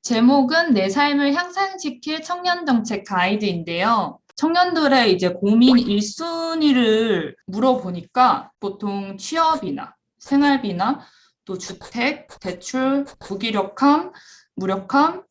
제목은 내 삶을 향상시킬 청년 정책 가이드인데요. 청년들의 이제 고민 1순위를 물어보니까 보통 취업이나 생활비나 또 주택, 대출, 무기력함, 무력함,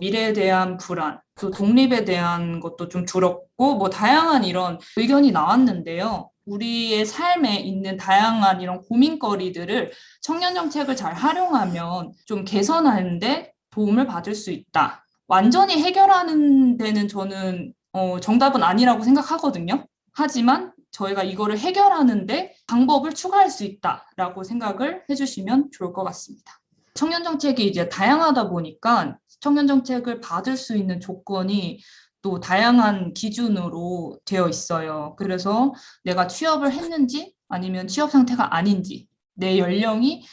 미래에 대한 불안, 또 독립에 대한 것도 좀 두렵고 다양한 이런 의견이 나왔는데요. 우리의 삶에 있는 다양한 이런 고민거리들을 청년 정책을 잘 활용하면 좀 개선하는데 도움을 받을 수 있다. 완전히 해결하는 데는 저는 정답은 아니라고 생각하거든요. 하지만 저희가 이거를 해결하는데 방법을 추가할 수 있다라고 생각을 해주시면 좋을 것 같습니다. 청년 정책이 이제 다양하다 보니까 청년 정책을 받을 수 있는 조건이 또 다양한 기준으로 되어 있어요. 그래서 내가 취업을 했는지 아니면 취업 상태가 아닌지, 내 연령이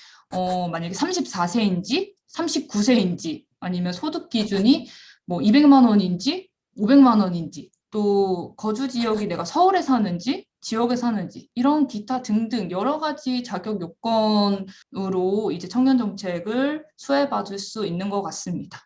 만약에 34세인지 39세인지 아니면 소득 기준이 200만 원인지 500만 원인지 또 거주 지역이 내가 서울에 사는지 지역에 사는지 이런 기타 등등 여러 가지 자격 요건으로 이제 청년 정책을 수혜받을 수 있는 것 같습니다.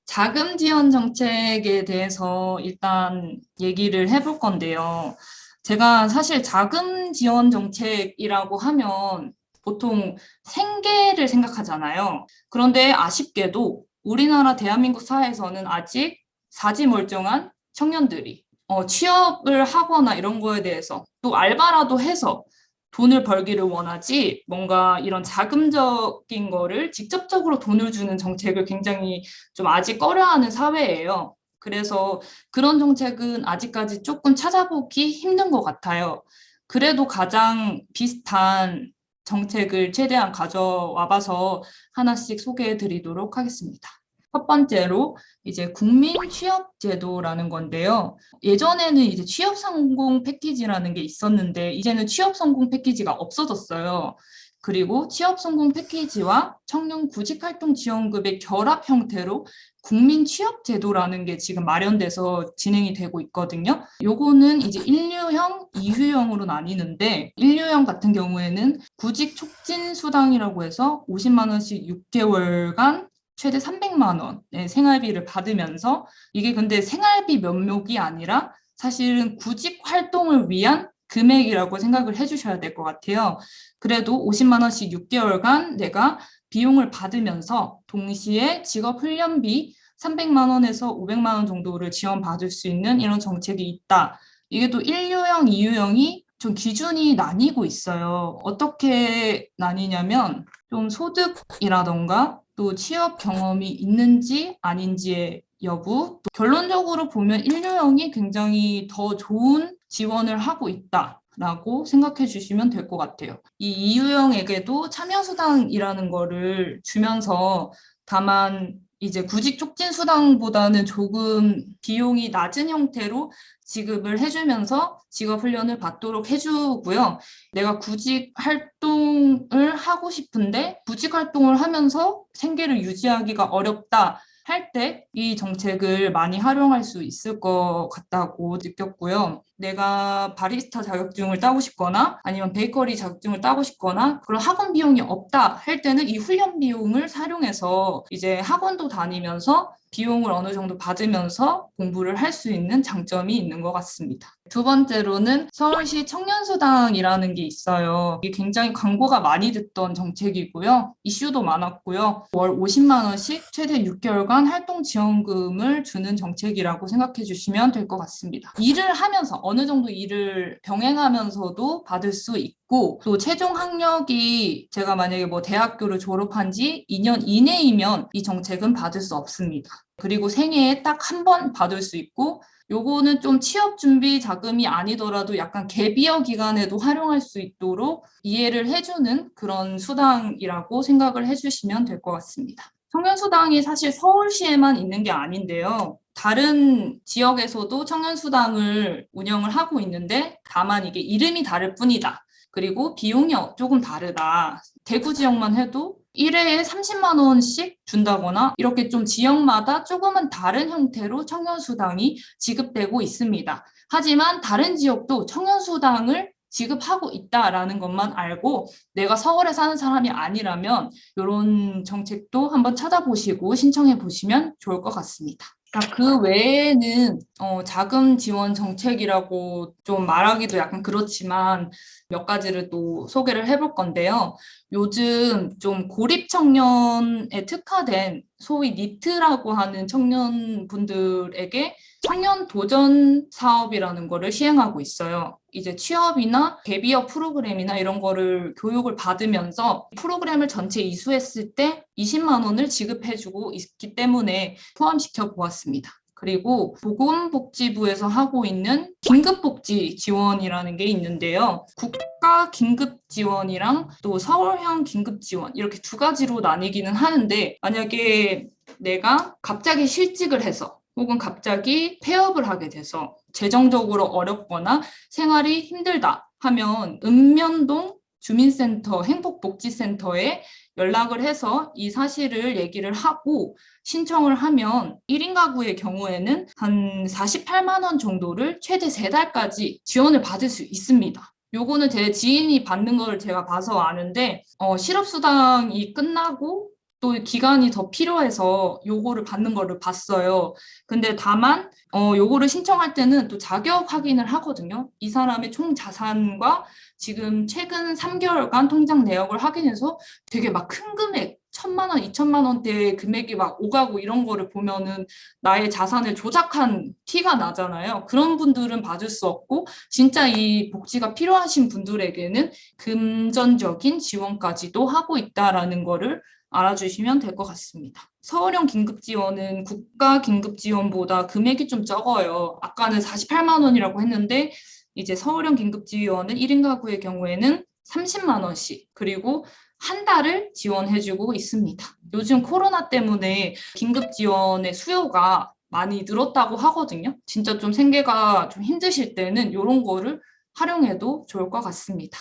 자금 지원 정책에 대해서 일단 얘기를 해볼 건데요. 제가 사실 자금 지원 정책이라고 하면 보통 생계를 생각하잖아요. 그런데 아쉽게도 우리나라 대한민국 사회에서는 아직 사지멀쩡한 청년들이 취업을 하거나 이런 거에 대해서 또 알바라도 해서 돈을 벌기를 원하지 뭔가 이런 자금적인 거를 직접적으로 돈을 주는 정책을 굉장히 좀 아직 꺼려하는 사회예요. 그래서 그런 정책은 아직까지 조금 찾아보기 힘든 것 같아요. 그래도 가장 비슷한 정책을 최대한 가져와 봐서 하나씩 소개해 드리도록 하겠습니다. 첫 번째로 이제 국민 취업 제도라는 건데요. 예전에는 이제 취업 성공 패키지라는 게 있었는데 이제는 취업 성공 패키지가 없어졌어요. 그리고 취업 성공 패키지와 청년 구직 활동 지원급의 결합 형태로 국민 취업 제도라는 게 지금 마련돼서 진행이 되고 있거든요. 요거는 이제 1류형, 2유형으로 나뉘는데 1류형 같은 경우에는 구직 촉진 수당이라고 해서 50만 원씩 6개월간 최대 300만 원의 생활비를 받으면서 이게 근데 생활비 면목이 아니라 사실은 구직 활동을 위한 금액이라고 생각을 해주셔야 될 것 같아요. 그래도 50만 원씩 6개월간 내가 비용을 받으면서 동시에 직업훈련비 300만 원에서 500만 원 정도를 지원받을 수 있는 이런 정책이 있다. 이게 또 1유형, 2유형이 좀 기준이 나뉘고 있어요. 어떻게 나뉘냐면 좀 소득이라던가 또 취업 경험이 있는지 아닌지의 여부, 또 결론적으로 보면 1유형이 굉장히 더 좋은 지원을 하고 있다라고 생각해 주시면 될 것 같아요. 이 이유형에게도 참여수당이라는 거를 주면서 다만 이제 구직 촉진 수당보다는 조금 비용이 낮은 형태로 지급을 해주면서 직업 훈련을 받도록 해주고요. 내가 구직 활동을 하고 싶은데 구직 활동을 하면서 생계를 유지하기가 어렵다. 할 때 이 정책을 많이 활용할 수 있을 것 같다고 느꼈고요. 내가 바리스타 자격증을 따고 싶거나 아니면 베이커리 자격증을 따고 싶거나 그런 학원 비용이 없다 할 때는 이 훈련 비용을 활용해서 이제 학원도 다니면서 비용을 어느 정도 받으면서 공부를 할 수 있는 장점이 있는 것 같습니다. 두 번째로는 서울시 청년수당이라는 게 있어요. 이게 굉장히 광고가 많이 듣던 정책이고요. 이슈도 많았고요. 월 50만 원씩 최대 6개월간 활동지원금을 주는 정책이라고 생각해 주시면 될 것 같습니다. 일을 하면서 어느 정도 일을 병행하면서도 받을 수 있고 또 최종 학력이 제가 만약에 대학교를 졸업한 지 2년 이내이면 이 정책은 받을 수 없습니다. 그리고 생애에 딱 한 번 받을 수 있고 요거는 좀 취업 준비 자금이 아니더라도 약간 갭이어 기간에도 활용할 수 있도록 이해를 해주는 그런 수당이라고 생각을 해주시면 될 것 같습니다. 청년수당이 사실 서울시에만 있는 게 아닌데요. 다른 지역에서도 청년수당을 운영을 하고 있는데 다만 이게 이름이 다를 뿐이다. 그리고 비용이 조금 다르다. 대구 지역만 해도 1회에 30만 원씩 준다거나 이렇게 좀 지역마다 조금은 다른 형태로 청년수당이 지급되고 있습니다. 하지만 다른 지역도 청년수당을 지급하고 있다라는 것만 알고 내가 서울에 사는 사람이 아니라면 이런 정책도 한번 찾아보시고 신청해 보시면 좋을 것 같습니다. 그 외에는 자금 지원 정책이라고 좀 말하기도 약간 그렇지만 몇 가지를 또 소개를 해볼 건데요. 요즘 좀 고립 청년에 특화된 소위 니트라고 하는 청년분들에게 청년 도전 사업이라는 거를 시행하고 있어요. 이제 취업이나 대기업 프로그램이나 이런 거를 교육을 받으면서 프로그램을 전체 이수했을 때 20만 원을 지급해주고 있기 때문에 포함시켜 보았습니다. 그리고 보건복지부에서 하고 있는 긴급복지 지원이라는 게 있는데요. 국가 긴급지원이랑 또 서울형 긴급지원 이렇게 두 가지로 나뉘기는 하는데 만약에 내가 갑자기 실직을 해서 혹은 갑자기 폐업을 하게 돼서 재정적으로 어렵거나 생활이 힘들다 하면 읍면동 주민센터 행복복지센터에 연락을 해서 이 사실을 얘기를 하고 신청을 하면 1인 가구의 경우에는 한 48만 원 정도를 최대 3달까지 지원을 받을 수 있습니다. 요거는 제 지인이 받는 걸 제가 봐서 아는데 실업수당이 끝나고 또 기간이 더 필요해서 요거를 받는 거를 봤어요. 근데 다만 요거를 신청할 때는 또 자격 확인을 하거든요. 이 사람의 총 자산과 지금 최근 3개월간 통장 내역을 확인해서 되게 막 큰 금액 1,000만 원, 2천만 원대의 금액이 막 오가고 이런 거를 보면은 나의 자산을 조작한 티가 나잖아요. 그런 분들은 받을 수 없고 진짜 이 복지가 필요하신 분들에게는 금전적인 지원까지도 하고 있다라는 거를 알아주시면 될 것 같습니다. 서울형 긴급지원은 국가 긴급지원보다 금액이 좀 적어요. 아까는 48만 원이라고 했는데 이제 서울형 긴급지원은 1인 가구의 경우에는 30만 원씩 그리고 한 달을 지원해주고 있습니다. 요즘 코로나 때문에 긴급지원의 수요가 많이 늘었다고 하거든요. 진짜 좀 생계가 좀 힘드실 때는 이런 거를 활용해도 좋을 것 같습니다.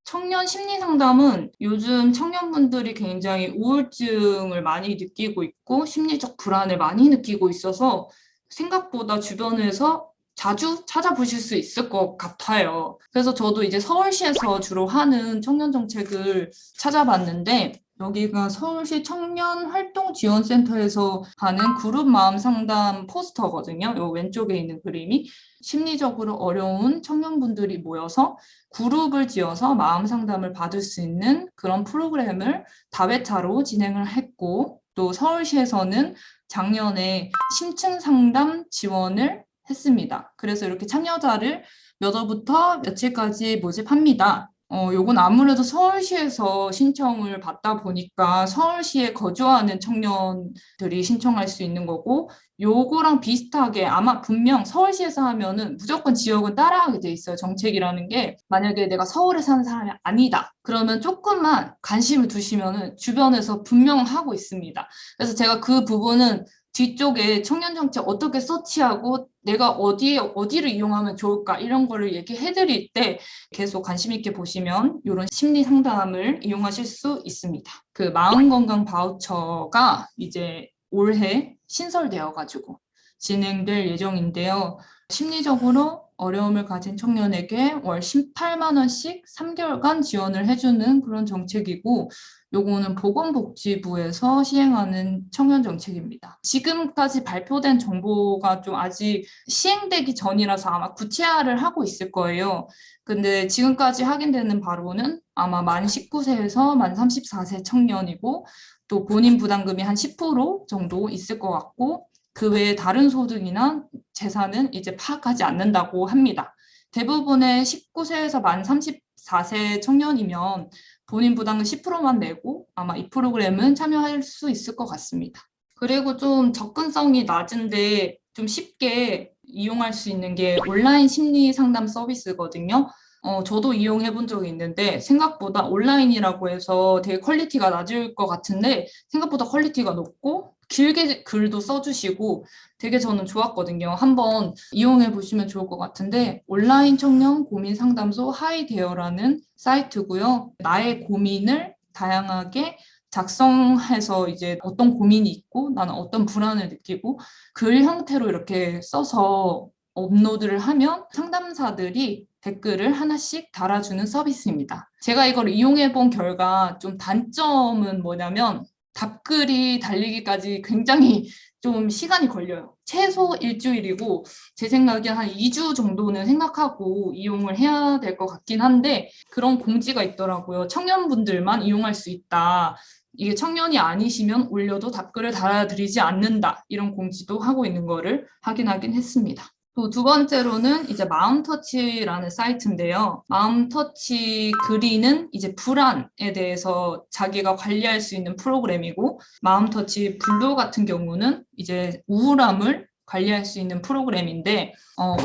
청년 심리 상담은 요즘 청년분들이 굉장히 우울증을 많이 느끼고 있고 심리적 불안을 많이 느끼고 있어서 생각보다 주변에서 자주 찾아보실 수 있을 것 같아요. 그래서 저도 이제 서울시에서 주로 하는 청년 정책을 찾아봤는데 여기가 서울시 청년활동지원센터에서 하는 그룹 마음 상담 포스터거든요. 요 왼쪽에 있는 그림이 심리적으로 어려운 청년분들이 모여서 그룹을 지어서 마음 상담을 받을 수 있는 그런 프로그램을 다회차로 진행을 했고 또 서울시에서는 작년에 심층 상담 지원을 했습니다. 그래서 이렇게 참여자를 몇 월부터 며칠까지 모집합니다. 요건 아무래도 서울시에서 신청을 받다 보니까 서울시에 거주하는 청년들이 신청할 수 있는 거고 요거랑 비슷하게 아마 분명 서울시에서 하면은 무조건 지역은 따라하게 돼 있어요. 정책이라는 게 만약에 내가 서울에 사는 사람이 아니다. 그러면 조금만 관심을 두시면은 주변에서 분명 하고 있습니다. 그래서 제가 그 부분은 뒤쪽에 청년정책 어떻게 서치하고 내가 어디를 이용하면 좋을까 이런 거를 얘기해 드릴 때 계속 관심 있게 보시면 이런 심리 상담을 이용하실 수 있습니다. 그 마음건강 바우처가 이제 올해 신설되어 가지고 진행될 예정인데요. 심리적으로 어려움을 가진 청년에게 월 18만 원씩 3개월간 지원을 해주는 그런 정책이고 요거는 보건복지부에서 시행하는 청년 정책입니다. 지금까지 발표된 정보가 좀 아직 시행되기 전이라서 아마 구체화를 하고 있을 거예요. 근데 지금까지 확인되는 바로는 아마 만 19세에서 만 34세 청년이고 또 본인 부담금이 한 10% 정도 있을 것 같고 그 외에 다른 소득이나 재산은 이제 파악하지 않는다고 합니다. 대부분의 19세에서 만 34세 청년이면 본인 부담금 10%만 내고 아마 이 프로그램은 참여할 수 있을 것 같습니다. 그리고 좀 접근성이 낮은데 좀 쉽게 이용할 수 있는 게 온라인 심리 상담 서비스거든요. 저도 이용해 본 적이 있는데 생각보다 온라인이라고 해서 되게 퀄리티가 낮을 것 같은데 생각보다 퀄리티가 높고 길게 글도 써주시고 되게 저는 좋았거든요. 한번 이용해 보시면 좋을 것 같은데 온라인 청년 고민 상담소 하이데어라는 사이트고요. 나의 고민을 다양하게 작성해서 이제 어떤 고민이 있고 나는 어떤 불안을 느끼고 글 형태로 이렇게 써서 업로드를 하면 상담사들이 댓글을 하나씩 달아주는 서비스입니다. 제가 이걸 이용해 본 결과 좀 단점은 뭐냐면 답글이 달리기까지 굉장히 좀 시간이 걸려요. 최소 일주일이고 제 생각엔 한 2주 정도는 생각하고 이용을 해야 될 것 같긴 한데 그런 공지가 있더라고요. 청년분들만 이용할 수 있다. 이게 청년이 아니시면 올려도 답글을 달아드리지 않는다. 이런 공지도 하고 있는 거를 확인하긴 했습니다. 또 두 번째로는 이제 마음터치라는 사이트인데요. 마음터치 그리는 이제 불안에 대해서 자기가 관리할 수 있는 프로그램이고, 마음터치 블루 같은 경우는 이제 우울함을 관리할 수 있는 프로그램인데,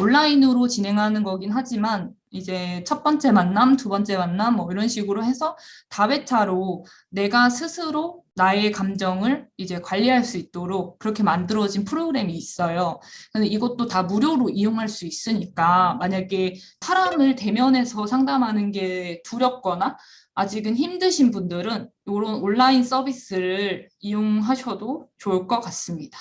온라인으로 진행하는 거긴 하지만, 이제 첫 번째 만남, 두 번째 만남, 뭐 이런 식으로 해서 다회차로 내가 스스로 나의 감정을 이제 관리할 수 있도록 그렇게 만들어진 프로그램이 있어요. 근데 이것도 다 무료로 이용할 수 있으니까 만약에 사람을 대면해서 상담하는 게 두렵거나 아직은 힘드신 분들은 이런 온라인 서비스를 이용하셔도 좋을 것 같습니다.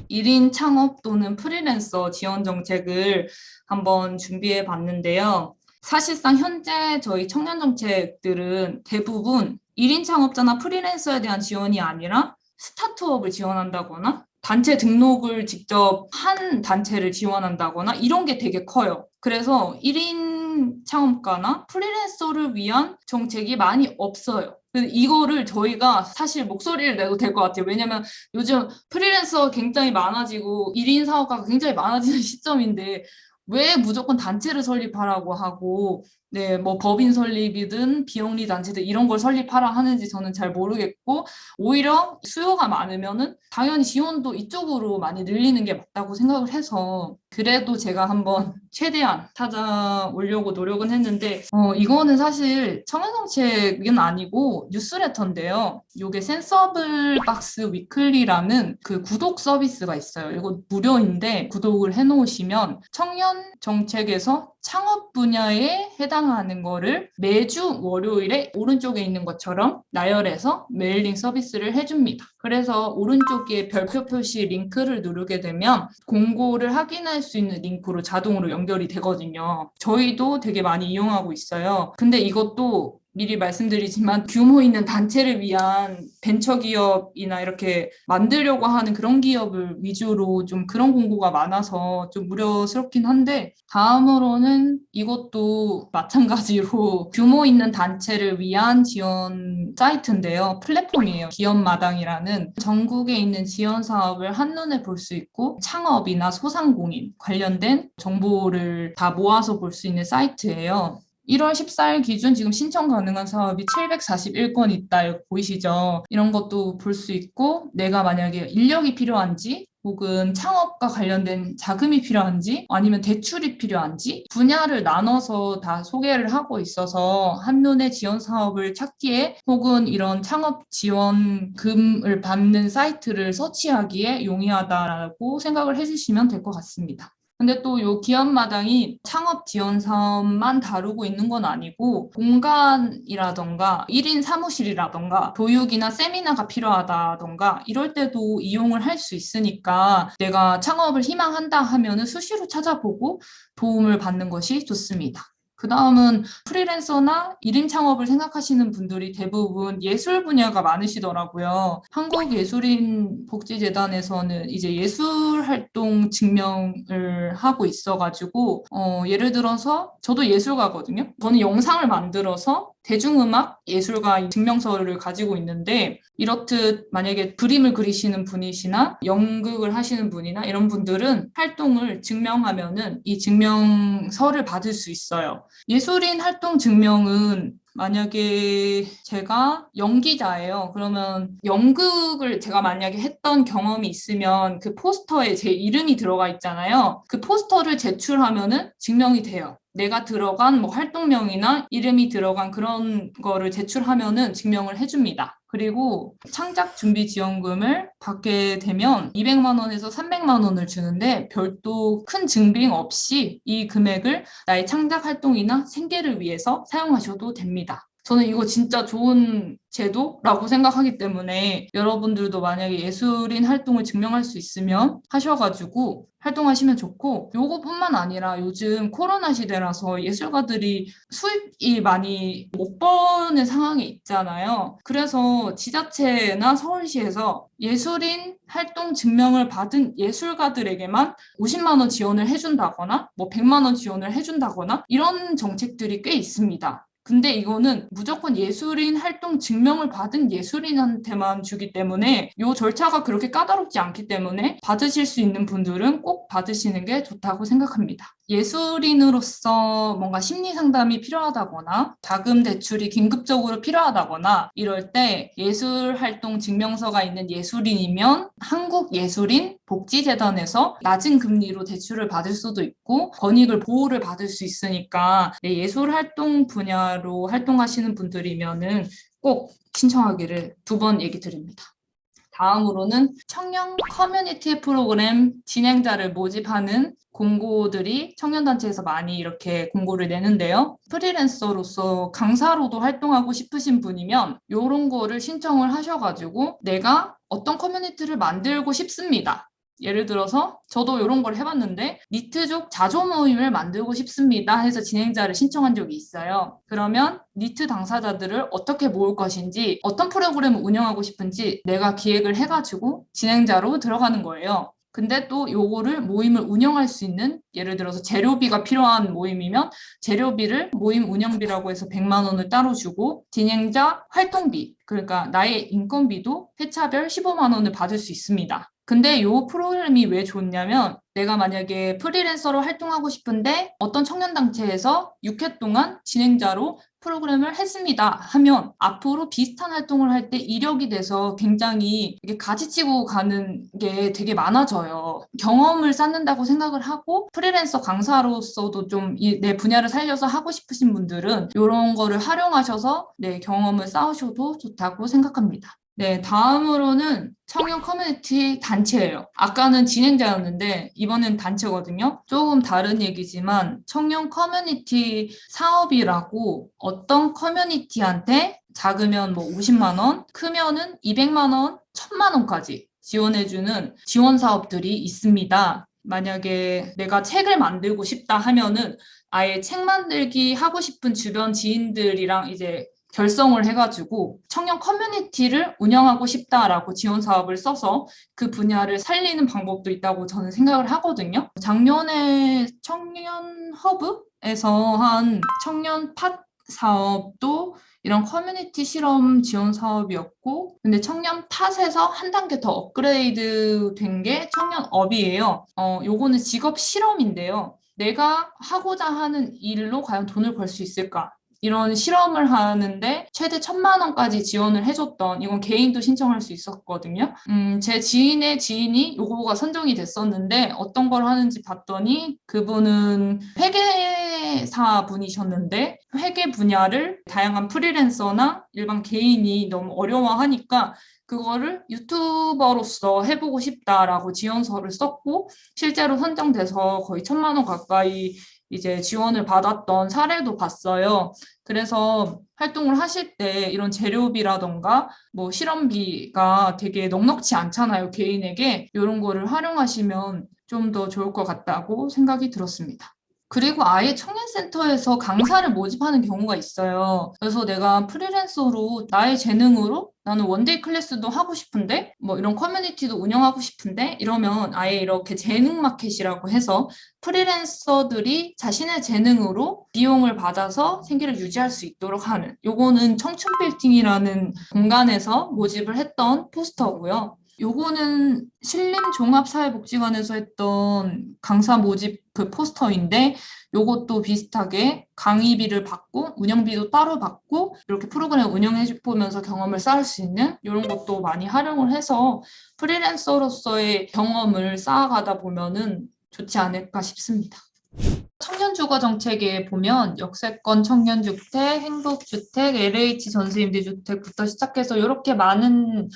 1인 창업 또는 프리랜서 지원 정책을 한번 준비해 봤는데요. 사실상 현재 저희 청년 정책들은 대부분 1인 창업자나 프리랜서에 대한 지원이 아니라 스타트업을 지원한다거나 단체 등록을 직접 한 단체를 지원한다거나 이런 게 되게 커요. 그래서 1인 창업가나 프리랜서를 위한 정책이 많이 없어요. 이거를 저희가 사실 목소리를 내도 될 것 같아요. 왜냐면 요즘 프리랜서 굉장히 많아지고 1인 사업가가 굉장히 많아지는 시점인데 왜 무조건 단체를 설립하라고 하고 네, 뭐 법인 설립이든 비영리 단체든 이런 걸 설립하라 하는지 저는 잘 모르겠고 오히려 수요가 많으면은 당연히 지원도 이쪽으로 많이 늘리는 게 맞다고 생각을 해서 그래도 제가 한번 최대한 찾아오려고 노력은 했는데 이거는 사실 청년정책은 아니고 뉴스레터인데요. 이게 센서블 박스 위클리라는 그 구독 서비스가 있어요. 이거 무료인데 구독을 해놓으시면 청년 정책에서 창업 분야에 해당하는 거를 매주 월요일에 오른쪽에 있는 것처럼 나열해서 메일링 서비스를 해줍니다. 그래서 오른쪽에 별표 표시 링크를 누르게 되면 공고를 확인할 수 있는 링크로 자동으로 연결이 되거든요. 저희도 되게 많이 이용하고 있어요. 근데 이것도 미리 말씀드리지만 규모 있는 단체를 위한 벤처기업이나 이렇게 만들려고 하는 그런 기업을 위주로 좀 그런 공고가 많아서 좀 우려스럽긴 한데 다음으로는 이것도 마찬가지로 규모 있는 단체를 위한 지원 사이트인데요. 플랫폼이에요. 기업마당이라는 전국에 있는 지원 사업을 한눈에 볼 수 있고 창업이나 소상공인 관련된 정보를 다 모아서 볼 수 있는 사이트예요. 1월 14일 기준 지금 신청 가능한 사업이 741건 있다. 이거 보이시죠? 이런 것도 볼 수 있고 내가 만약에 인력이 필요한지 혹은 창업과 관련된 자금이 필요한지 아니면 대출이 필요한지 분야를 나눠서 다 소개를 하고 있어서 한눈에 지원 사업을 찾기에 혹은 이런 창업 지원금을 받는 사이트를 서치하기에 용이하다라고 생각을 해주시면 될 것 같습니다. 근데 또 요 기업마당이 창업 지원 사업만 다루고 있는 건 아니고 공간이라던가 1인 사무실이라던가 교육이나 세미나가 필요하다던가 이럴 때도 이용을 할 수 있으니까 내가 창업을 희망한다 하면은 수시로 찾아보고 도움을 받는 것이 좋습니다. 그 다음은 프리랜서나 1인 창업을 생각하시는 분들이 대부분 예술 분야가 많으시더라고요. 한국예술인복지재단에서는 이제 예술활동 증명을 하고 있어가지고, 예를 들어서 저도 예술가거든요. 저는 영상을 만들어서 대중음악 예술가 증명서를 가지고 있는데 이렇듯 만약에 그림을 그리시는 분이시나 연극을 하시는 분이나 이런 분들은 활동을 증명하면은 이 증명서를 받을 수 있어요. 예술인 활동 증명은 만약에 제가 연기자예요. 그러면 연극을 제가 만약에 했던 경험이 있으면 그 포스터에 제 이름이 들어가 있잖아요. 그 포스터를 제출하면은 증명이 돼요. 내가 들어간 뭐 활동명이나 이름이 들어간 그런 거를 제출하면은 증명을 해줍니다. 그리고 창작 준비 지원금을 받게 되면 200만 원에서 300만 원을 주는데 별도 큰 증빙 없이 이 금액을 나의 창작 활동이나 생계를 위해서 사용하셔도 됩니다. 저는 이거 진짜 좋은 제도라고 생각하기 때문에 여러분들도 만약에 예술인 활동을 증명할 수 있으면 하셔가지고 활동하시면 좋고, 요거뿐만 아니라 요즘 코로나 시대라서 예술가들이 수입이 많이 못 버는 상황에 있잖아요. 그래서 지자체나 서울시에서 예술인 활동 증명을 받은 예술가들에게만 50만 원 지원을 해준다거나 뭐 100만 원 지원을 해준다거나 이런 정책들이 꽤 있습니다. 근데 이거는 무조건 예술인 활동 증명을 받은 예술인한테만 주기 때문에 이 절차가 그렇게 까다롭지 않기 때문에 받으실 수 있는 분들은 꼭 받으시는 게 좋다고 생각합니다. 예술인으로서 뭔가 심리 상담이 필요하다거나 자금 대출이 긴급적으로 필요하다거나 이럴 때 예술 활동 증명서가 있는 예술인이면 한국예술인 복지재단에서 낮은 금리로 대출을 받을 수도 있고 권익을 보호를 받을 수 있으니까 예술 활동 분야로 활동하시는 분들이면은 꼭 신청하기를 2번 얘기 드립니다. 다음으로는 청년 커뮤니티 프로그램 진행자를 모집하는 공고들이 청년단체에서 많이 이렇게 공고를 내는데요. 프리랜서로서 강사로도 활동하고 싶으신 분이면 이런 거를 신청을 하셔가지고 내가 어떤 커뮤니티를 만들고 싶습니다. 예를 들어서 저도 이런 걸 해봤는데 니트족 자조 모임을 만들고 싶습니다 해서 진행자를 신청한 적이 있어요. 그러면 니트 당사자들을 어떻게 모을 것인지 어떤 프로그램을 운영하고 싶은지 내가 기획을 해가지고 진행자로 들어가는 거예요. 근데 또 요거를 모임을 운영할 수 있는 예를 들어서 재료비가 필요한 모임이면 재료비를 모임 운영비라고 해서 100만 원을 따로 주고 진행자 활동비 그러니까 나의 인건비도 회차별 15만 원을 받을 수 있습니다. 근데 이 프로그램이 왜 좋냐면 내가 만약에 프리랜서로 활동하고 싶은데 어떤 청년단체에서 6회 동안 진행자로 프로그램을 했습니다 하면 앞으로 비슷한 활동을 할 때 이력이 돼서 굉장히 이게 가지치고 가는 게 되게 많아져요. 경험을 쌓는다고 생각을 하고 프리랜서 강사로서도 좀 내 분야를 살려서 하고 싶으신 분들은 이런 거를 활용하셔서 내 경험을 쌓으셔도 좋다고 생각합니다. 네, 다음으로는 청년 커뮤니티 단체예요. 아까는 진행자였는데 이번엔 단체거든요. 조금 다른 얘기지만 청년 커뮤니티 사업이라고 어떤 커뮤니티한테 작으면 뭐 50만 원, 크면은 200만 원, 1000만 원까지 지원해주는 지원 사업들이 있습니다. 만약에 내가 책을 만들고 싶다 하면은 아예 책 만들기 하고 싶은 주변 지인들이랑 이제 결성을 해가지고 청년 커뮤니티를 운영하고 싶다라고 지원 사업을 써서 그 분야를 살리는 방법도 있다고 저는 생각을 하거든요. 작년에 청년 허브에서 한 청년 팟 사업도 이런 커뮤니티 실험 지원 사업이었고, 근데 청년 팟에서 한 단계 더 업그레이드 된 게 청년업이에요. 요거는 직업 실험인데요. 내가 하고자 하는 일로 과연 돈을 벌 수 있을까? 이런 실험을 하는데 최대 1000만 원까지 지원을 해줬던 이건 개인도 신청할 수 있었거든요. 제 지인의 지인이 요거가 선정이 됐었는데 어떤 걸 하는지 봤더니 그분은 회계사 분이셨는데 회계 분야를 다양한 프리랜서나 일반 개인이 너무 어려워하니까 그거를 유튜버로서 해보고 싶다라고 지원서를 썼고 실제로 선정돼서 거의 1000만 원 가까이 이제 지원을 받았던 사례도 봤어요. 그래서 활동을 하실 때 이런 재료비라던가 뭐 실험비가 되게 넉넉지 않잖아요, 개인에게. 이런 거를 활용하시면 좀 더 좋을 것 같다고 생각이 들었습니다. 그리고 아예 청년센터에서 강사를 모집하는 경우가 있어요. 그래서 내가 프리랜서로 나의 재능으로 나는 원데이 클래스도 하고 싶은데 뭐 이런 커뮤니티도 운영하고 싶은데 이러면 아예 이렇게 재능 마켓이라고 해서 프리랜서들이 자신의 재능으로 비용을 받아서 생계를 유지할 수 있도록 하는 요거는 청춘 빌딩이라는 공간에서 모집을 했던 포스터고요. 요거는 신림종합사회복지관에서 했던 강사 모집 그 포스터인데 요것도 비슷하게 강의비를 받고 운영비도 따로 받고 이렇게 프로그램 운영해 보면서 경험을 쌓을 수 있는 이런 것도 많이 활용을 해서 프리랜서로서의 경험을 쌓아가다 보면은 좋지 않을까 싶습니다. 청년주거 정책에 보면 역세권 청년주택, 행복주택, LH 전세임대주택부터 시작해서 이렇게 많은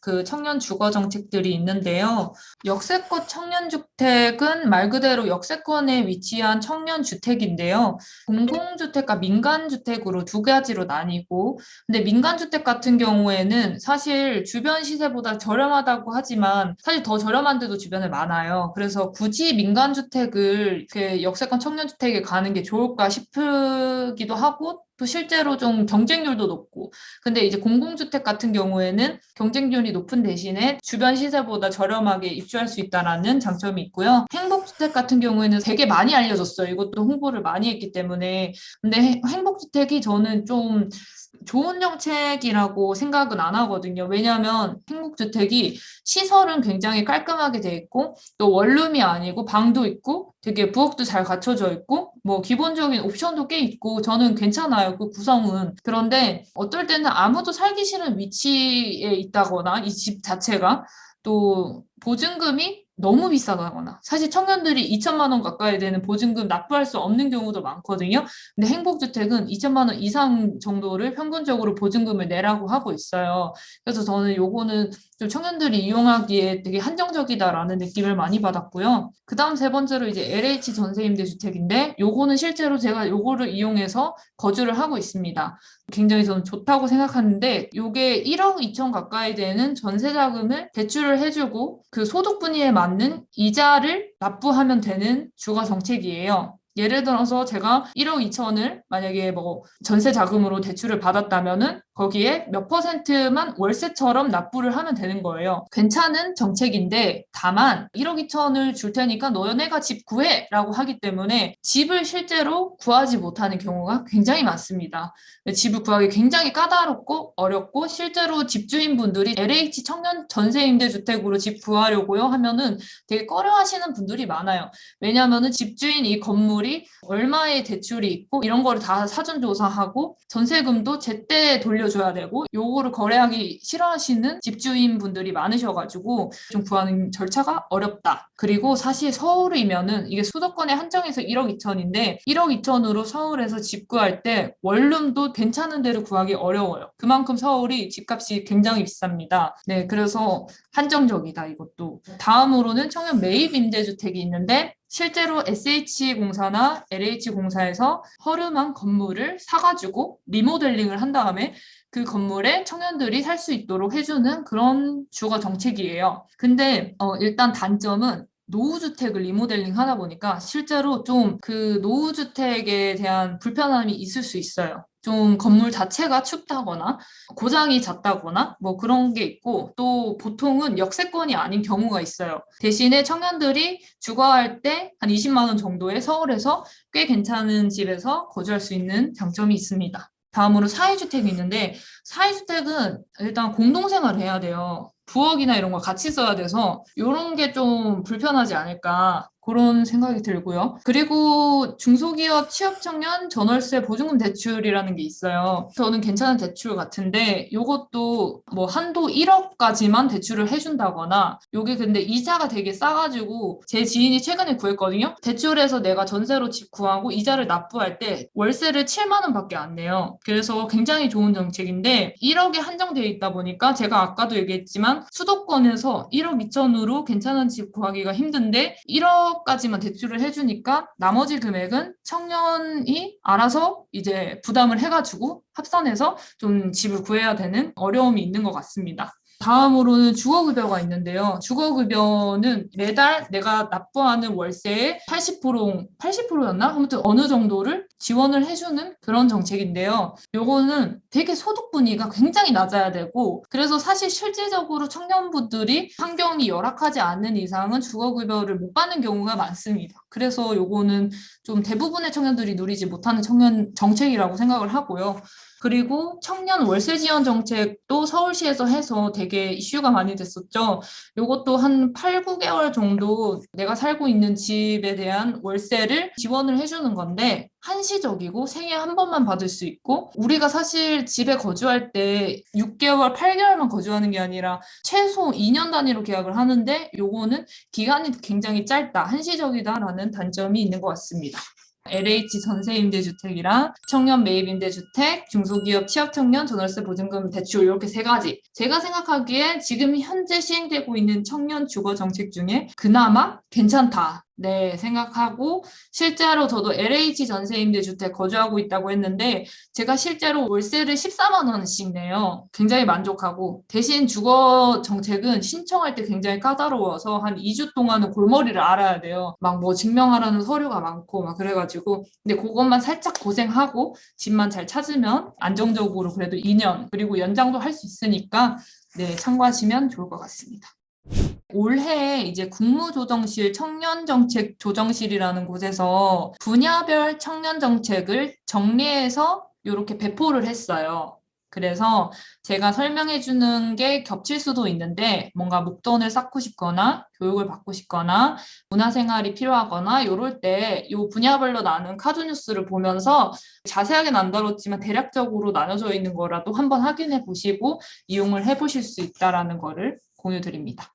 그 청년 주거 정책들이 있는데요. 역세권 청년주택은 말 그대로 역세권에 위치한 청년주택인데요. 공공주택과 민간주택으로 두 가지로 나뉘고, 근데 민간주택 같은 경우에는 사실 주변 시세보다 저렴하다고 하지만 사실 더 저렴한 데도 주변에 많아요. 그래서 굳이 민간주택을 이렇게 역세권 청년주택에 가는 게 좋을까 싶기도 하고, 또 실제로 좀 경쟁률도 높고, 근데 이제 공공주택 같은 경우에는 경쟁률이 높은 대신에 주변 시세보다 저렴하게 입주할 수 있다라는 장점이 있고요. 행복주택 같은 경우에는 되게 많이 알려졌어요. 이것도 홍보를 많이 했기 때문에. 근데 행복주택이 저는 좀 좋은 정책이라고 생각은 안 하거든요. 왜냐하면 행복주택이 시설은 굉장히 깔끔하게 돼 있고, 또 원룸이 아니고 방도 있고, 되게 부엌도 잘 갖춰져 있고, 뭐 기본적인 옵션도 꽤 있고, 저는 괜찮아요. 그 구성은. 그런데 어떨 때는 아무도 살기 싫은 위치에 있다거나, 이 집 자체가 또 보증금이 너무 비싸다거나, 사실 청년들이 2천만 원 가까이 되는 보증금 납부할 수 없는 경우도 많거든요. 근데 행복주택은 2천만 원 이상 정도를 평균적으로 보증금을 내라고 하고 있어요. 그래서 저는 요거는 좀 청년들이 이용하기에 되게 한정적이다라는 느낌을 많이 받았고요. 그 다음 세 번째로 이제 LH 전세임대주택인데, 요거는 실제로 제가 요거를 이용해서 거주를 하고 있습니다. 굉장히 저는 좋다고 생각하는데, 요게 1억 2천 가까이 되는 전세 자금을 대출을 해주고 그 소득 분위에 맞는 이자를 납부하면 되는 주거 정책이에요. 예를 들어서 제가 1억 2천을 만약에 뭐 전세 자금으로 대출을 받았다면은 거기에 몇 퍼센트만 월세처럼 납부를 하면 되는 거예요. 괜찮은 정책인데, 다만 1억 2천을 줄 테니까 너네가 집 구해! 라고 하기 때문에 집을 실제로 구하지 못하는 경우가 굉장히 많습니다. 집을 구하기 굉장히 까다롭고 어렵고, 실제로 집주인분들이 LH 청년 전세임대주택으로 집 구하려고요 하면은 되게 꺼려하시는 분들이 많아요. 왜냐하면은 집주인 이 건물이 얼마의 대출이 있고 이런 거를 다 사전조사하고 전세금도 제때 돌려줘야 되고, 요거를 거래하기 싫어하시는 집주인분들이 많으셔가지고 좀 구하는 절차가 어렵다. 그리고 사실 서울이면은 이게 수도권에 한정해서 1억 2천인데 1억 2천으로 서울에서 집 구할 때 원룸도 괜찮은 데를 구하기 어려워요. 그만큼 서울이 집값이 굉장히 비쌉니다. 네, 그래서 한정적이다, 이것도. 다음으로는 청년 매입 임대주택이 있는데, 실제로 SH공사나 LH공사에서 허름한 건물을 사가지고 리모델링을 한 다음에 그 건물에 청년들이 살 수 있도록 해주는 그런 주거 정책이에요. 근데 일단 단점은 노후주택을 리모델링 하다 보니까 실제로 좀 그 노후주택에 대한 불편함이 있을 수 있어요. 좀 건물 자체가 춥다거나 고장이 잦다거나 뭐 그런 게 있고, 또 보통은 역세권이 아닌 경우가 있어요. 대신에 청년들이 주거할 때 한 20만 원 정도의 서울에서 꽤 괜찮은 집에서 거주할 수 있는 장점이 있습니다. 다음으로 사회주택이 있는데, 사회주택은 일단 공동생활을 해야 돼요. 부엌이나 이런 걸 같이 써야 돼서 이런 게 좀 불편하지 않을까, 그런 생각이 들고요. 그리고 중소기업 취업청년 전월세 보증금 대출이라는 게 있어요. 저는 괜찮은 대출 같은데, 이것도 뭐 한도 1억까지만 대출을 해준다거나, 요게 근데 이자가 되게 싸가지고 제 지인이 최근에 구했거든요. 대출해서 내가 전세로 집 구하고 이자를 납부할 때 월세를 7만 원밖에 안 내요. 그래서 굉장히 좋은 정책인데 1억에 한정되어 있다 보니까, 제가 아까도 얘기했지만 수도권에서 1억 2천으로 괜찮은 집 구하기가 힘든데 1억까지만 대출을 해주니까 나머지 금액은 청년이 알아서 이제 부담을 해가지고 합산해서 좀 집을 구해야 되는 어려움이 있는 것 같습니다. 다음으로는 주거급여가 있는데요. 주거급여는 매달 내가 납부하는 월세의 80%였나? 아무튼 어느 정도를 지원을 해주는 그런 정책인데요. 요거는 되게 소득 분위기가 굉장히 낮아야 되고, 그래서 사실 실질적으로 청년분들이 환경이 열악하지 않는 이상은 주거급여를 못 받는 경우가 많습니다. 그래서 요거는 좀 대부분의 청년들이 누리지 못하는 청년 정책이라고 생각을 하고요. 그리고 청년 월세 지원 정책도 서울시에서 해서 되게 이슈가 많이 됐었죠. 이것도 한 8, 9개월 정도 내가 살고 있는 집에 대한 월세를 지원을 해주는 건데, 한시적이고 생애 한 번만 받을 수 있고, 우리가 사실 집에 거주할 때 6개월, 8개월만 거주하는 게 아니라 최소 2년 단위로 계약을 하는데, 요거는 기간이 굉장히 짧다, 한시적이다라는 단점이 있는 것 같습니다. LH 전세임대주택이랑 청년 매입임대주택, 중소기업 취약청년 전월세 보증금 대출 이렇게 세 가지. 제가 생각하기에 지금 현재 시행되고 있는 청년 주거 정책 중에 그나마 괜찮다. 네, 생각하고 실제로 저도 LH 전세임대주택 거주하고 있다고 했는데 제가 실제로 월세를 14만 원씩 내요. 굉장히 만족하고 대신 주거 정책은 신청할 때 굉장히 까다로워서 한 2주 동안은 골머리를 앓아야 돼요. 막 뭐 증명하라는 서류가 많고 막 그래가지고 근데 그것만 살짝 고생하고 집만 잘 찾으면 안정적으로 그래도 2년 그리고 연장도 할 수 있으니까 네, 참고하시면 좋을 것 같습니다. 올해 이제 국무조정실 청년정책조정실이라는 곳에서 분야별 청년정책을 정리해서 이렇게 배포를 했어요. 그래서 제가 설명해 주는 게 겹칠 수도 있는데 뭔가 목돈을 쌓고 싶거나 교육을 받고 싶거나 문화생활이 필요하거나 이럴 때 이 분야별로 나눈 카드 뉴스를 보면서 자세하게는 안 다뤘지만 대략적으로 나눠져 있는 거라도 한번 확인해 보시고 이용을 해 보실 수 있다라는 거를 공유드립니다.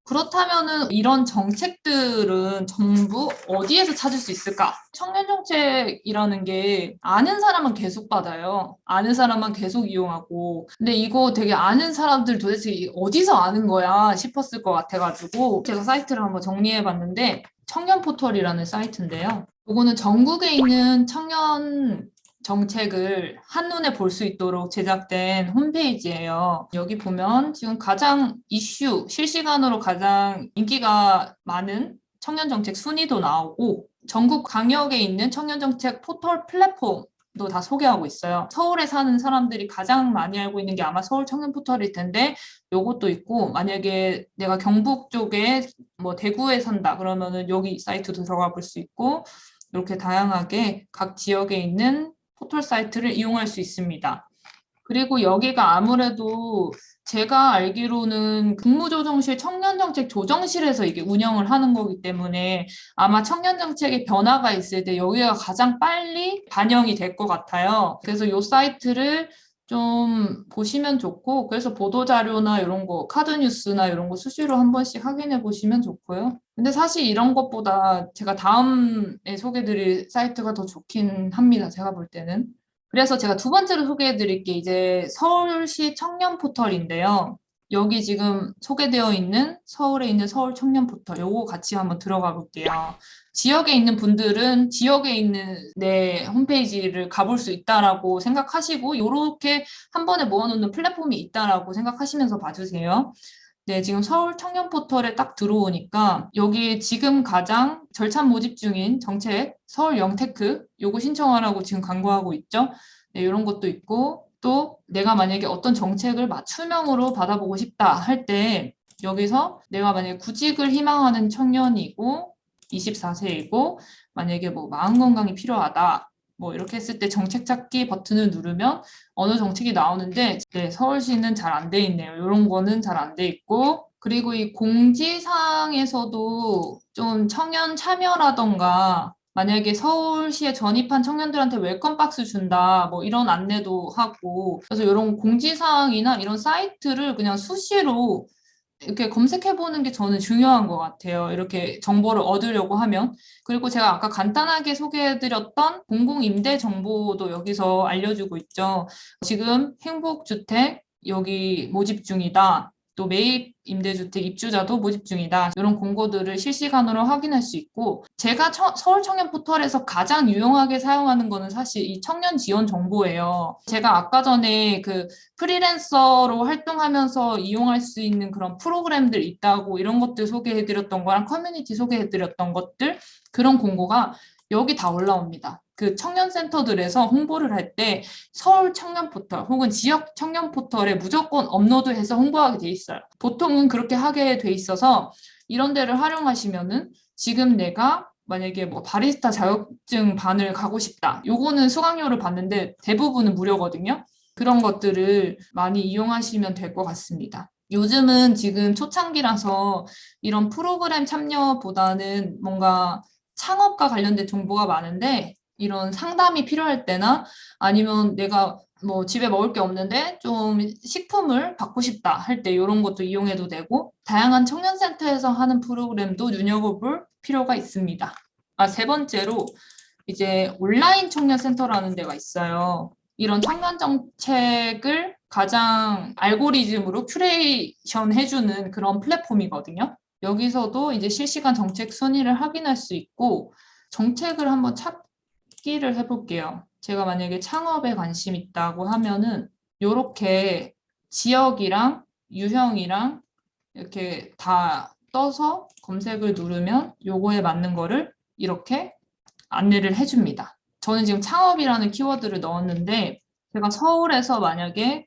그렇다면은 이런 정책들은 전부 어디에서 찾을 수 있을까? 청년 정책이라는 게 아는 사람은 계속 받아요. 아는 사람만 계속 이용하고. 근데 이거 되게 아는 사람들 도대체 어디서 아는 거야 싶었을 것 같아가지고 제가 사이트를 한번 정리해 봤는데 청년 포털이라는 사이트인데요. 이거는 전국에 있는 청년 정책을 한눈에 볼 수 있도록 제작된 홈페이지예요. 여기 보면 지금 가장 이슈, 실시간으로 가장 인기가 많은 청년 정책 순위도 나오고 전국 광역에 있는 청년 정책 포털 플랫폼도 다 소개하고 있어요. 서울에 사는 사람들이 가장 많이 알고 있는 게 아마 서울 청년 포털일 텐데 요것도 있고 만약에 내가 경북 쪽에 뭐 대구에 산다 그러면은 여기 사이트도 들어가 볼 수 있고 이렇게 다양하게 각 지역에 있는 포털 사이트를 이용할 수 있습니다. 그리고 여기가 아무래도 제가 알기로는 국무조정실 청년정책 조정실에서 이게 운영을 하는 거기 때문에 아마 청년정책의 변화가 있을 때 여기가 가장 빨리 반영이 될 것 같아요. 그래서 이 사이트를 좀 보시면 좋고 그래서 보도자료나 이런 거 카드 뉴스나 이런 거 수시로 한 번씩 확인해 보시면 좋고요. 근데 사실 이런 것보다 제가 다음에 소개드릴 사이트가 더 좋긴 합니다. 제가 볼 때는. 그래서 제가 두 번째로 소개해 드릴 게 이제 서울시 청년 포털인데요. 여기 지금 소개되어 있는 서울에 있는 서울 청년 포털 요거 같이 한번 들어가 볼게요. 지역에 있는 분들은 지역에 있는 내 홈페이지를 가볼 수 있다라고 생각하시고 요렇게 한 번에 모아놓는 플랫폼이 있다라고 생각하시면서 봐주세요. 네, 지금 서울 청년 포털에 딱 들어오니까 여기 지금 가장 절찬 모집 중인 정책 서울 영테크 요거 신청하라고 지금 광고하고 있죠. 네, 이런 것도 있고 또 내가 만약에 어떤 정책을 맞춤형으로 받아보고 싶다 할 때 여기서 내가 만약에 구직을 희망하는 청년이고 24세이고 만약에 뭐 마음 건강이 필요하다 뭐 이렇게 했을 때 정책 찾기 버튼을 누르면 어느 정책이 나오는데 네, 서울시는 잘 안 돼 있네요. 이런 거는 잘 안 돼 있고 그리고 이 공지사항에서도 좀 청년 참여라던가 만약에 서울시에 전입한 청년들한테 웰컴 박스 준다 뭐 이런 안내도 하고 그래서 이런 공지사항이나 이런 사이트를 그냥 수시로 이렇게 검색해보는 게 저는 중요한 것 같아요. 이렇게 정보를 얻으려고 하면. 그리고 제가 아까 간단하게 소개해드렸던 공공임대 정보도 여기서 알려주고 있죠. 지금 행복주택 여기 모집 중이다. 또 매입 임대주택 입주자도 모집 중이다. 이런 공고들을 실시간으로 확인할 수 있고 제가 서울 청년 포털에서 가장 유용하게 사용하는 거는 사실 이 청년 지원 정보예요. 제가 아까 전에 그 프리랜서로 활동하면서 이용할 수 있는 그런 프로그램들 있다고 이런 것들 소개해드렸던 거랑 커뮤니티 소개해드렸던 것들 그런 공고가 여기 다 올라옵니다. 그 청년센터들에서 홍보를 할 때 서울 청년 포털 혹은 지역 청년 포털에 무조건 업로드해서 홍보하게 돼 있어요. 보통은 그렇게 하게 돼 있어서 이런 데를 활용하시면은 지금 내가 만약에 뭐 바리스타 자격증 반을 가고 싶다. 요거는 수강료를 받는데 대부분은 무료거든요. 그런 것들을 많이 이용하시면 될 것 같습니다. 요즘은 지금 초창기라서 이런 프로그램 참여보다는 뭔가 창업과 관련된 정보가 많은데 이런 상담이 필요할 때나 아니면 내가 뭐 집에 먹을 게 없는데 좀 식품을 받고 싶다 할 때 이런 것도 이용해도 되고 다양한 청년센터에서 하는 프로그램도 눈여겨볼 필요가 있습니다. 세 번째로 이제 온라인 청년센터라는 데가 있어요. 이런 청년 정책을 가장 알고리즘으로 큐레이션 해주는 그런 플랫폼이거든요. 여기서도 이제 실시간 정책 순위를 확인할 수 있고, 정책을 한번 찾기를 해볼게요. 제가 만약에 창업에 관심 있다고 하면은, 요렇게 지역이랑 유형이랑 이렇게 다 떠서 검색을 누르면 요거에 맞는 거를 이렇게 안내를 해줍니다. 저는 지금 창업이라는 키워드를 넣었는데 제가 서울에서 만약에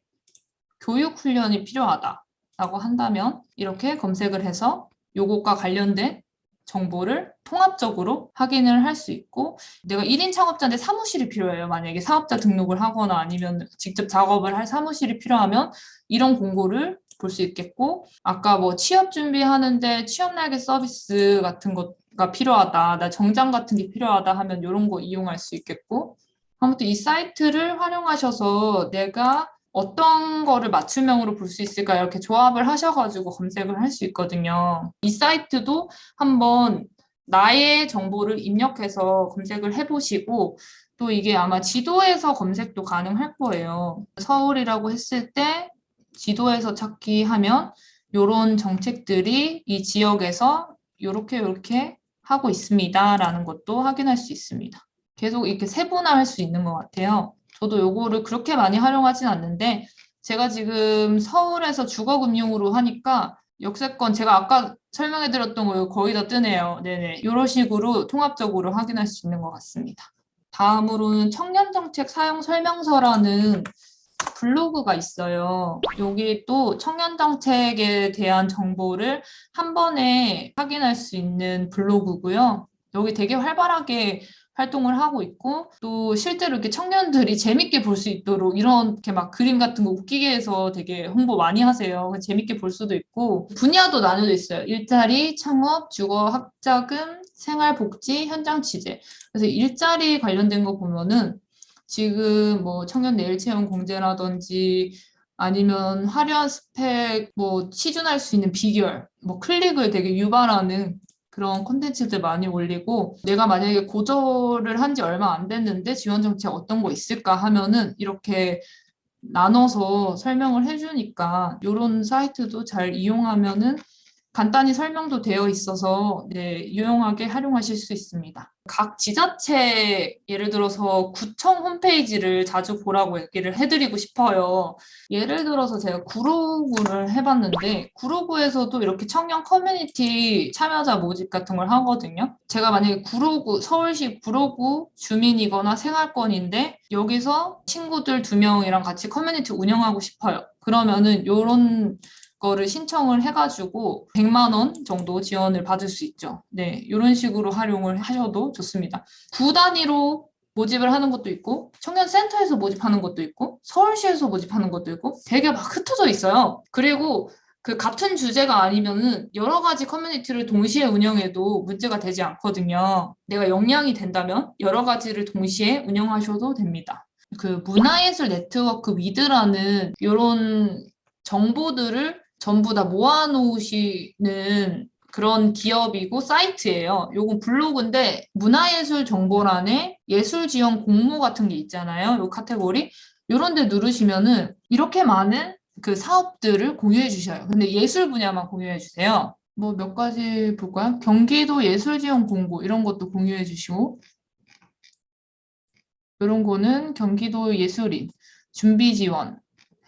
교육 훈련이 필요하다라고 한다면 이렇게 검색을 해서 요것과 관련된 정보를 통합적으로 확인을 할 수 있고, 내가 1인 창업자인데 사무실이 필요해요. 만약에 사업자 등록을 하거나 아니면 직접 작업을 할 사무실이 필요하면 이런 공고를 볼 수 있겠고, 아까 뭐 취업 준비하는데 취업 날개 서비스 같은 것가 필요하다, 나 정장 같은 게 필요하다 하면 이런 거 이용할 수 있겠고, 아무튼 이 사이트를 활용하셔서 내가 어떤 거를 맞춤형으로 볼 수 있을까 이렇게 조합을 하셔가지고 검색을 할 수 있거든요. 이 사이트도 한번 나의 정보를 입력해서 검색을 해보시고, 또 이게 아마 지도에서 검색도 가능할 거예요. 서울이라고 했을 때 지도에서 찾기 하면 이런 정책들이 이 지역에서 요렇게 하고 있습니다라는 것도 확인할 수 있습니다. 계속 이렇게 세분화할 수 있는 것 같아요. 저도 요거를 그렇게 많이 활용하진 않는데, 제가 지금 서울에서 주거금융으로 하니까 역세권 제가 아까 설명해드렸던 거 거의 다 뜨네요. 네네. 이런 식으로 통합적으로 확인할 수 있는 것 같습니다. 다음으로는 청년정책 사용 설명서라는 블로그가 있어요. 여기 또 청년정책에 대한 정보를 한 번에 확인할 수 있는 블로그고요. 여기 되게 활발하게 활동을 하고 있고, 또 실제로 이렇게 청년들이 재밌게 볼 수 있도록 이렇게 막 그림 같은 거 웃기게 해서 되게 홍보 많이 하세요. 재밌게 볼 수도 있고, 분야도 나눠져 있어요. 일자리, 창업, 주거, 학자금, 생활복지, 현장 취재. 그래서 일자리 관련된 거 보면은 지금 뭐 청년 내일 채용 공제라든지 아니면 화려한 스펙, 뭐 취준할 수 있는 비결, 뭐 클릭을 되게 유발하는 그런 콘텐츠들 많이 올리고, 내가 만약에 고졸을 한 지 얼마 안 됐는데 지원 정책 어떤 거 있을까 하면은 이렇게 나눠서 설명을 해주니까 이런 사이트도 잘 이용하면은 간단히 설명도 되어 있어서 네, 유용하게 활용하실 수 있습니다. 각 지자체 예를 들어서 구청 홈페이지를 자주 보라고 얘기를 해드리고 싶어요. 예를 들어서 제가 구로구를 해봤는데 구로구에서도 이렇게 청년 커뮤니티 참여자 모집 같은 걸 하거든요. 제가 만약에 구로구, 서울시 구로구 주민이거나 생활권인데 여기서 친구들 2명이랑 같이 커뮤니티 운영하고 싶어요. 그러면은 요런 거를 신청을 해가지고 100만 원 정도 지원을 받을 수 있죠. 네, 이런 식으로 활용을 하셔도 좋습니다. 구 단위로 모집을 하는 것도 있고, 청년센터에서 모집하는 것도 있고, 서울시에서 모집하는 것도 있고, 되게 막 흩어져 있어요. 그리고 그 같은 주제가 아니면은 여러 가지 커뮤니티를 동시에 운영해도 문제가 되지 않거든요. 내가 역량이 된다면 여러 가지를 동시에 운영하셔도 됩니다. 그 문화예술 네트워크 위드라는 이런 정보들을 전부 다 모아놓으시는 그런 기업이고 사이트예요. 요건 블로그인데 문화예술 정보란에 예술 지원 공모 같은 게 있잖아요. 요 카테고리. 요런 데 누르시면은 이렇게 많은 그 사업들을 공유해 주셔요. 근데 예술 분야만 공유해 주세요. 뭐 몇 가지 볼까요? 경기도 예술 지원 공고 이런 것도 공유해 주시고, 이런 거는 경기도 예술인 준비 지원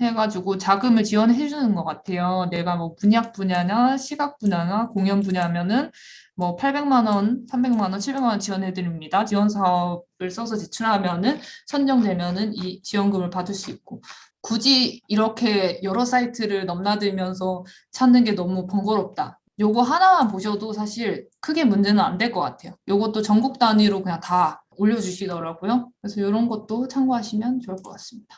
해가지고 자금을 지원해 주는 것 같아요. 내가 뭐 문학 분야나 시각 분야나 공연 분야면은 뭐 800만 원, 300만 원, 700만 원 지원해 드립니다. 지원 사업을 써서 제출하면은 선정되면은 이 지원금을 받을 수 있고, 굳이 이렇게 여러 사이트를 넘나들면서 찾는 게 너무 번거롭다. 요거 하나만 보셔도 사실 크게 문제는 안 될 것 같아요. 요것도 전국 단위로 그냥 다 올려주시더라고요. 그래서 이런 것도 참고하시면 좋을 것 같습니다.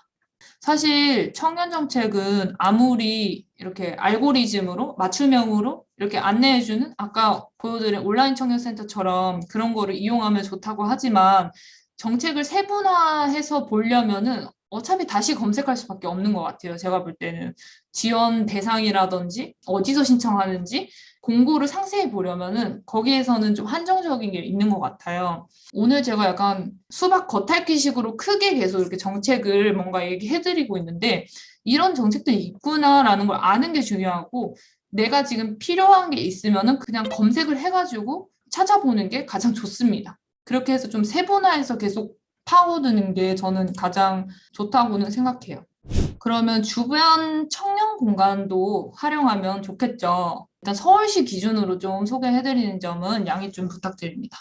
사실 청년 정책은 아무리 이렇게 알고리즘으로 맞춤형으로 이렇게 안내해주는 아까 보여드린 온라인 청년센터처럼 그런 거를 이용하면 좋다고 하지만 정책을 세분화해서 보려면은 어차피 다시 검색할 수밖에 없는 것 같아요. 제가 볼 때는 지원 대상이라든지 어디서 신청하는지 공고를 상세히 보려면은 거기에서는 좀 한정적인 게 있는 것 같아요. 오늘 제가 약간 수박 겉핥기식으로 크게 계속 이렇게 정책을 뭔가 얘기해드리고 있는데 이런 정책들이 있구나라는 걸 아는 게 중요하고 내가 지금 필요한 게 있으면은 그냥 검색을 해가지고 찾아보는 게 가장 좋습니다. 그렇게 해서 좀 세분화해서 계속 파고드는 게 저는 가장 좋다고는 생각해요. 그러면 주변 청년 공간도 활용하면 좋겠죠. 일단 서울시 기준으로 좀 소개해드리는 점은 양해 좀 부탁드립니다.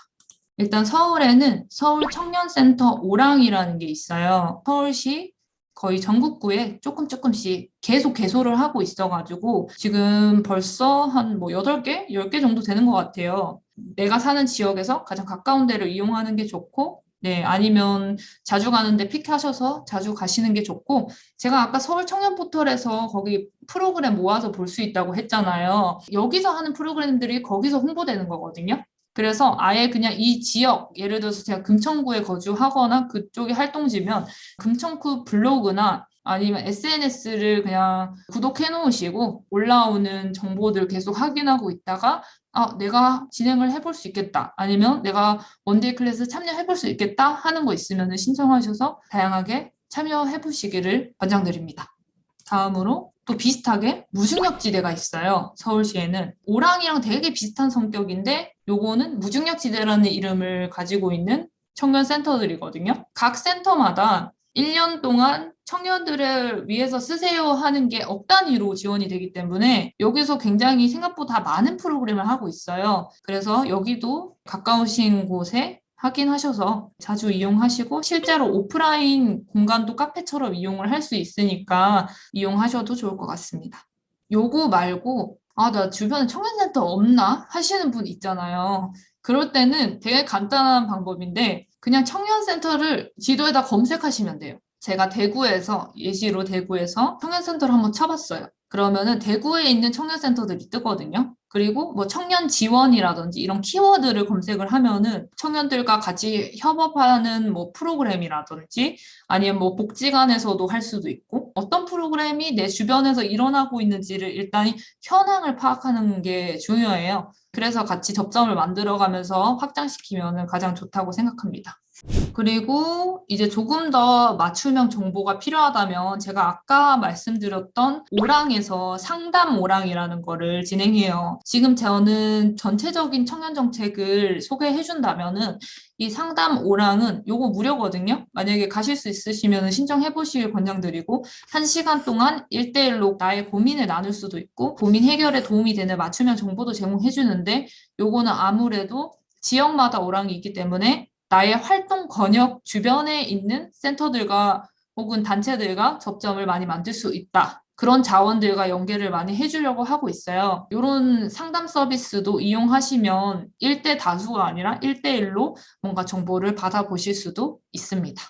일단 서울에는 서울 청년센터 오랑이라는 게 있어요. 서울시 거의 전국구에 조금씩 계속 개소를 하고 있어가지고 지금 벌써 한 뭐 8개, 10개 정도 되는 것 같아요. 내가 사는 지역에서 가장 가까운 데를 이용하는 게 좋고 네, 아니면 자주 가는데 픽하셔서 자주 가시는 게 좋고 제가 아까 서울 청년 포털에서 거기 프로그램 모아서 볼 수 있다고 했잖아요. 여기서 하는 프로그램들이 거기서 홍보되는 거거든요. 그래서 아예 그냥 이 지역, 예를 들어서 제가 금천구에 거주하거나 그쪽이 활동지면 금천구 블로그나 아니면 SNS를 그냥 구독해 놓으시고 올라오는 정보들 계속 확인하고 있다가 내가 진행을 해볼 수 있겠다. 아니면 내가 원데이 클래스 참여해볼 수 있겠다 하는 거 있으면 신청하셔서 다양하게 참여해 보시기를 권장드립니다. 다음으로 또 비슷하게 무중력지대가 있어요. 서울시에는. 오랑이랑 되게 비슷한 성격인데 요거는 무중력지대라는 이름을 가지고 있는 청년 센터들이거든요. 각 센터마다 1년 동안 청년들을 위해서 쓰세요 하는 게 억 단위로 지원이 되기 때문에 여기서 굉장히 생각보다 많은 프로그램을 하고 있어요. 그래서 여기도 가까우신 곳에 확인하셔서 자주 이용하시고 실제로 오프라인 공간도 카페처럼 이용을 할 수 있으니까 이용하셔도 좋을 것 같습니다. 요거 말고 나 주변에 청년센터 없나? 하시는 분 있잖아요. 그럴 때는 되게 간단한 방법인데 그냥 청년센터를 지도에다 검색하시면 돼요. 제가 예시로 대구에서 청년센터를 한번 쳐봤어요. 그러면은 대구에 있는 청년센터들이 뜨거든요. 그리고 뭐 청년 지원이라든지 이런 키워드를 검색을 하면은 청년들과 같이 협업하는 뭐 프로그램이라든지 아니면 뭐 복지관에서도 할 수도 있고 어떤 프로그램이 내 주변에서 일어나고 있는지를 일단 현황을 파악하는 게 중요해요. 그래서 같이 접점을 만들어가면서 확장시키면 가장 좋다고 생각합니다. 그리고 이제 조금 더 맞춤형 정보가 필요하다면 제가 아까 말씀드렸던 오랑에서 상담 오랑이라는 거를 진행해요. 지금 저는 전체적인 청년 정책을 소개해 준다면은 이 상담 오랑은 요거 무료거든요. 만약에 가실 수 있으시면 신청해 보시길 권장드리고 1시간 동안 1대1로 나의 고민을 나눌 수도 있고 고민 해결에 도움이 되는 맞춤형 정보도 제공해 주는데 요거는 아무래도 지역마다 오랑이 있기 때문에 나의 활동 권역 주변에 있는 센터들과 혹은 단체들과 접점을 많이 만들 수 있다. 그런 자원들과 연계를 많이 해주려고 하고 있어요. 이런 상담 서비스도 이용하시면 1대 다수가 아니라 1대1로 뭔가 정보를 받아보실 수도 있습니다.